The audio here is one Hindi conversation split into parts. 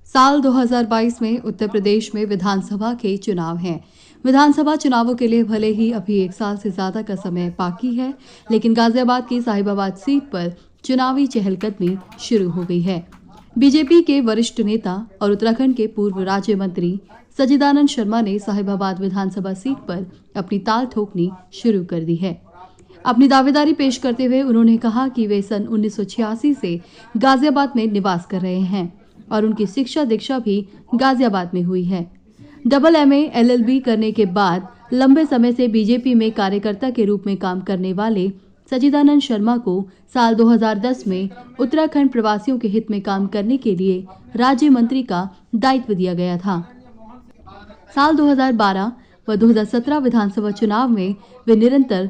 साल 2022 में उत्तर प्रदेश में विधानसभा के चुनाव हैं। विधानसभा चुनावों के लिए भले ही अभी 1 साल से ज्यादा का समय बाकी है, लेकिन गाजियाबाद की साहिबाबाद सीट पर चुनावी चहलकदमी शुरू हो गई है। बीजेपी के वरिष्ठ नेता और उत्तराखंड के पूर्व राज्य मंत्री सच्चिदानंद शर्मा ने साहिबाबाद विधानसभा सीट पर अपनी ताल ठोकनी शुरू कर दी है। अपनी दावेदारी पेश करते हुए उन्होंने कहा कि वे सन 1986 से गाजियाबाद में निवास कर रहे हैं और उनकी शिक्षा दीक्षा भी गाजियाबाद में हुई है। डबल MA LLB करने के बाद लंबे समय से बीजेपी में कार्यकर्ता के रूप में काम करने वाले सच्चिदानंद शर्मा को साल 2010 में उत्तराखंड प्रवासियों के हित में काम करने के लिए राज्य मंत्री का दायित्व दिया गया था। साल 2012 व 2017 विधानसभा चुनाव में वे निरंतर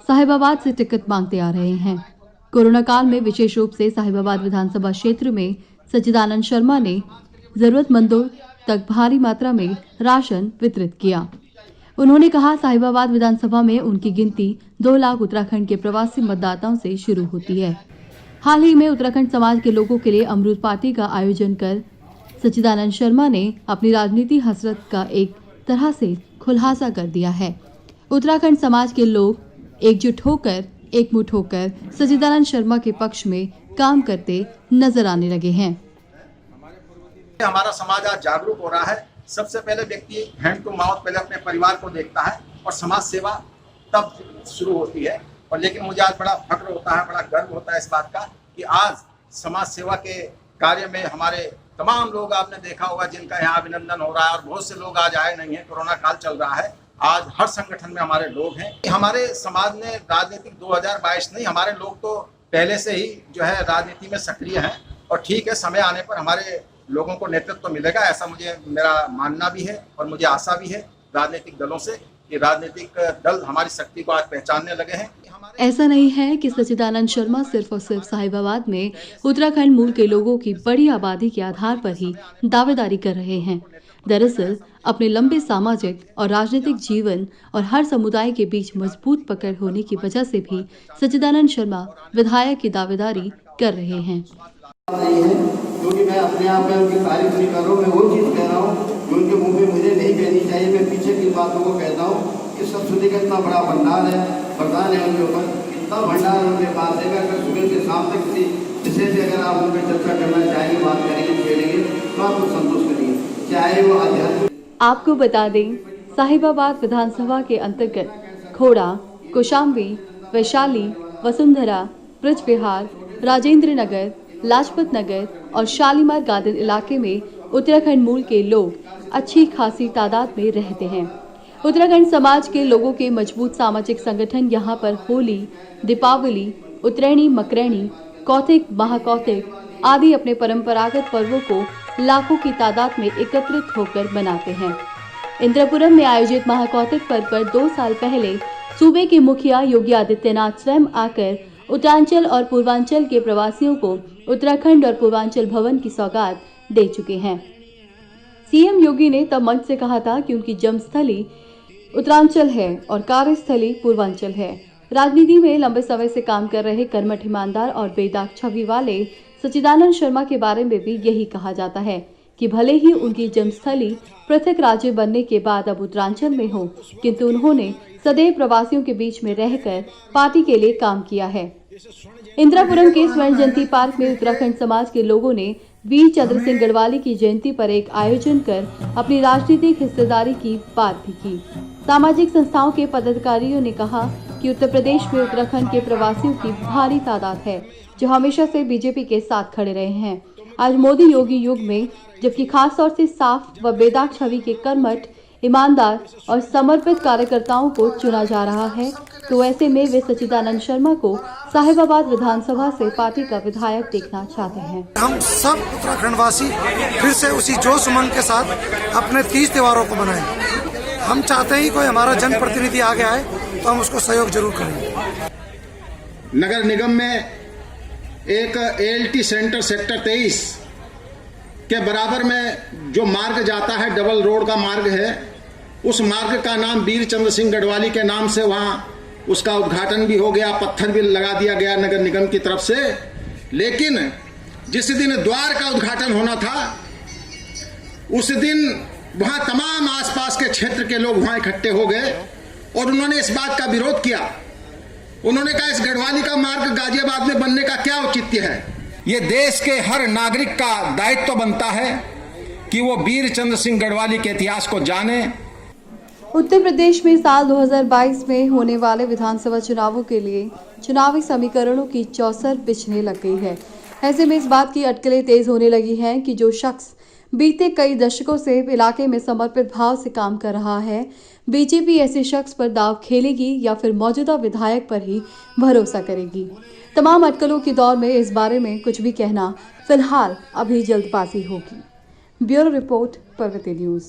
साहिबाबाद से टिकट मांगते आ रहे हैं। कोरोना काल में विशेष रूप से साहिबाबाद विधानसभा क्षेत्र में सच्चिदानंद शर्मा ने जरूरतमंदों तक भारी मात्रा में राशन वितरित किया। उन्होंने कहा, साहिबाबाद विधानसभा में उनकी गिनती 2 लाख उत्तराखंड के प्रवासी मतदाताओं से शुरू होती है। हाल ही में उत्तराखंड समाज के लोगों के लिए अमरूद पार्टी का आयोजन कर सच्चिदानंद शर्मा ने अपनी राजनीति हसरत का एक तरह से खुलासा कर दिया है। उत्तराखंड समाज के लोग एकजुट होकर एकमुठ होकर सच्चिदानंद शर्मा के पक्ष में काम करते नजर आने लगे हैं। हमारा समाज आज जागरूक हो रहा है। सबसे पहले व्यक्ति हैंड टू माउथ पहले अपने परिवार को देखता है और समाज सेवा तब शुरू होती है। और लेकिन मुझे आज बड़ा फख्र होता है, बड़ा गर्व होता है इस बात का कि आज समाज सेवा के कार्य में हमारे तमाम लोग आपने देखा होगा जिनका यहाँ अभिनंदन हो रहा है। और बहुत से लोग आज आए नहीं है, कोरोना काल चल रहा है। आज हर संगठन में हमारे लोग हैं। हमारे समाज ने राजनीतिक 2022 नहीं, हमारे लोग तो पहले से ही जो है राजनीति में सक्रिय हैं। और ठीक है, समय आने पर हमारे लोगों को नेतृत्व तो मिलेगा, ऐसा मेरा मानना भी है और मुझे आशा भी है राजनीतिक दलों से कि राजनीतिक दल हमारी शक्ति को आज पहचानने लगे हैं। ऐसा नहीं है कि सच्चिदानंद शर्मा सिर्फ और सिर्फ साहिबाबाद में उत्तराखंड मूल के लोगों की बड़ी आबादी के आधार पर ही दावेदारी कर रहे हैं। दरअसल अपने लंबे सामाजिक और राजनीतिक जीवन और हर समुदाय के बीच मजबूत पकड़ होने की वजह से भी सच्चिदानंद शर्मा विधायक की दावेदारी कर रहे हैं। नहीं है, क्योंकि मैं अपने आप में उनकी तारीफ नहीं कर रहा हूँ। मैं वो चीज़ कह रहा हूँ जो उनके मुंह में मुझे नहीं कहनी चाहिए। मैं पीछे की बातों को कहता हूँ कि सरस्वती का इतना बड़ा भंडार है, वरदान है उनके ऊपर, इतना भंडार उनके पास है। अगर सुबह से शाम तक किसी विषय से अगर आप उन पर चर्चा करना चाहेंगे, बात करेंगे, छेड़ेंगे तो आपको संतोष करेंगे, चाहे वो आध्यात्मिक। आपको बता दें, साहिबाबाद विधानसभा के अंतर्गत खोड़ा, कौशाम्बी, वैशाली, वसुंधरा, ब्रज विहार, राजेंद्र नगर, लाजपत नगर और शालीमार गार्डन इलाके में उत्तराखंड मूल के लोग अच्छी खासी तादाद में रहते हैं। उत्तराखंड समाज के लोगों के मजबूत सामाजिक संगठन यहाँ पर होली, दीपावली, उत्तरायणी, मकरैणी, कौतिक, महाकौतिक आदि अपने परंपरागत पर्वों को लाखों की तादाद में एकत्रित होकर मनाते हैं। इंद्रपुरम में आयोजित महाकौतिक पर्व पर 2 साल पहले सूबे के मुखिया योगी आदित्यनाथ स्वयं आकर उत्तरांचल और पूर्वांचल के प्रवासियों को उत्तराखंड और पूर्वांचल भवन की सौगात दे चुके हैं। CM योगी ने तब मंच से कहा था कि उनकी जन्मस्थली उत्तरांचल है और कार्यस्थली पूर्वांचल है। राजनीति में लंबे समय से काम कर रहे कर्मठ, ईमानदार और बेदाग छवि वाले सच्चिदानंद शर्मा के बारे में भी यही कहा जाता है कि भले ही उनकी जन्मस्थली पृथक राज्य बनने के बाद अब उत्तरांचल में हो, किंतु उन्होंने सदैव प्रवासियों के बीच में रहकर पार्टी के लिए काम किया है। इंदिरापुरम के स्वर्ण जयंती पार्क में उत्तराखंड समाज के लोगों ने वीर चंद्र सिंह गढ़वाली की जयंती पर एक आयोजन कर अपनी राजनीतिक हिस्सेदारी की बात भी की। सामाजिक संस्थाओं के पदाधिकारियों ने कहा कि उत्तर प्रदेश में उत्तराखंड के प्रवासियों की भारी तादाद है जो हमेशा से बीजेपी के साथ खड़े रहे हैं। आज मोदी योगी युग में जबकि खास तौर से साफ व बेदाग छवि के कर्मठ, ईमानदार और समर्पित कार्यकर्ताओं को चुना जा रहा है, तो ऐसे में वे सच्चिदानंद शर्मा को साहिबाबाद विधानसभा से पार्टी का विधायक देखना चाहते हैं। हम सब उत्तराखंडवासी फिर से उसी जोश उमंग के साथ अपने 30 त्योहारों को मनाएं। हम चाहते हैं कोई हमारा जनप्रतिनिधि आगे आए तो हम उसको सहयोग जरूर करेंगे। नगर निगम में एक ALT सेंटर सेक्टर 23 के बराबर में जो मार्ग जाता है, डबल रोड का मार्ग है, उस मार्ग का नाम वीर चंद्र सिंह गढ़वाली के नाम से वहाँ उसका उद्घाटन भी हो गया, पत्थर भी लगा दिया गया नगर निगम की तरफ से। लेकिन जिस दिन द्वार का उद्घाटन होना था उस दिन वहां तमाम आसपास के क्षेत्र के लोग वहां इकट्ठे हो गए और उन्होंने इस बात का विरोध किया। उन्होंने कहा इस गढ़वाली का मार्ग गाजियाबाद में बनने का क्या औचित्य है। ये देश के हर नागरिक का दायित्व बनता है कि वो वीर चंद्र सिंह गढ़वाली के इतिहास को जाने। उत्तर प्रदेश में साल 2022 में होने वाले विधानसभा चुनावों के लिए चुनावी समीकरणों की चौसर बिछने लग गई है। ऐसे में इस बात की अटकलें तेज होने लगी हैं कि जो शख्स बीते कई दशकों से इलाके में समर्पित भाव से काम कर रहा है, बीजेपी ऐसे शख्स पर दांव खेलेगी या फिर मौजूदा विधायक पर ही भरोसा करेगी। तमाम अटकलों के दौर में इस बारे में कुछ भी कहना फिलहाल अभी जल्दबाजी होगी। ब्यूरो रिपोर्ट, प्रगति न्यूज़।